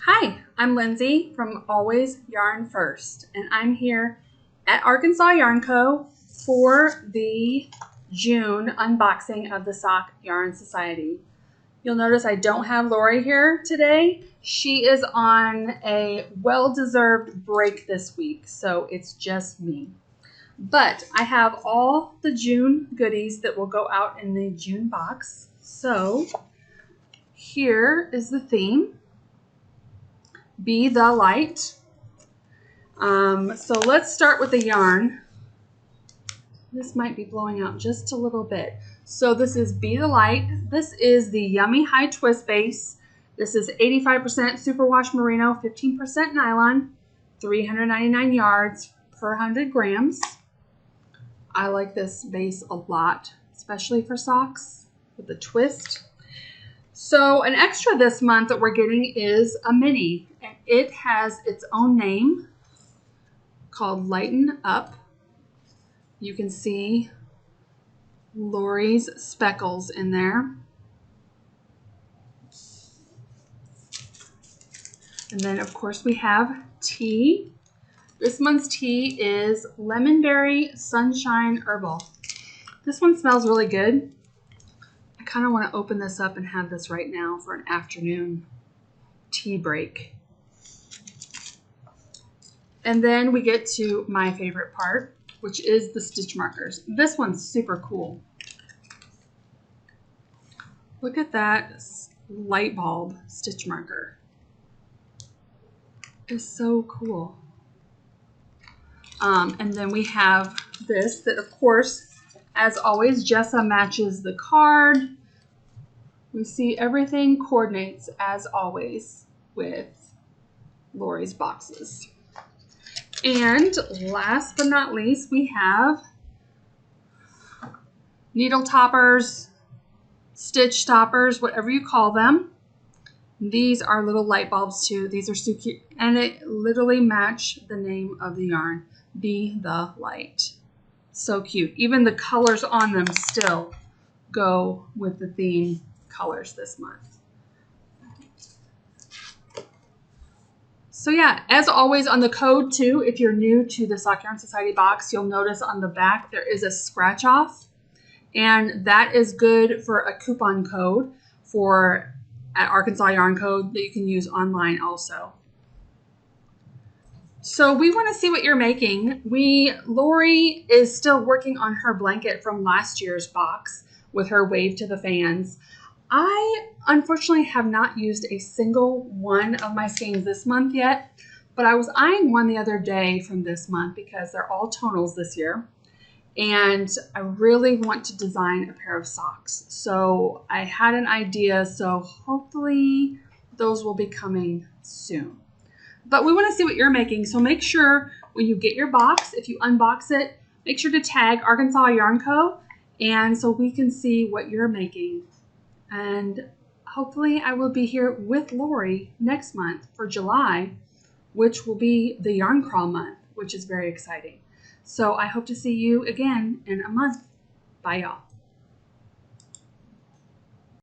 Hi, I'm Lindsay from Always Yarn First, and I'm here at Arkansas Yarn Co. for the June unboxing of the Sock Yarn Society. You'll notice I don't have Lori here today. She is on a well-deserved break this week, so it's just me. But I have all the June goodies that will go out in the June box. So here is the theme. Be the light. So let's start with the yarn. This might be blowing out just a little bit. So this is Be the Light. This is the Yummy High Twist base. This is 85% superwash merino, 15% nylon, 399 yards per 100 grams. I like this base a lot, especially for socks with the twist. So an extra this month that we're getting is a mini, and it has its own name called Lighten Up. You can see Lori's speckles in there. And then of course we have tea. This month's tea is Lemonberry Sunshine Herbal. This one smells really good. I kind of want to open this up and have this right now for an afternoon tea break. And then we get to my favorite part, which is the stitch markers. This one's super cool. Look at that light bulb stitch marker. It's so cool. And then we have this that, of course, as always, Jessa matches the card. We see everything coordinates as always with Lori's boxes. And last but not least, we have needle toppers, stitch stoppers, whatever you call them. These are little light bulbs too. These are so cute. And it literally match the name of the yarn, Be the Light. So cute. Even the colors on them still go with the theme colors this month. So yeah, as always on the code too, if you're new to the Sock Yarn Society box, you'll notice on the back there is a scratch off, and that is good for a coupon code for at Arkansas Yarn Code that you can use online also. So we want to see what you're making. Lori is still working on her blanket from last year's box with her Wave to the Fans. I unfortunately have not used a single one of my skeins this month yet, but I was eyeing one the other day from this month because they're all tonals this year, and I really want to design a pair of socks. So I had an idea, so hopefully those will be coming soon. But we want to see what you're making, so make sure when you get your box, if you unbox it, make sure to tag Arkansas Yarn Co. and so we can see what you're making. And hopefully I will be here with Lori next month for July, which will be the Yarn Crawl month, which is very exciting. So I hope to see you again in a month. Bye, y'all.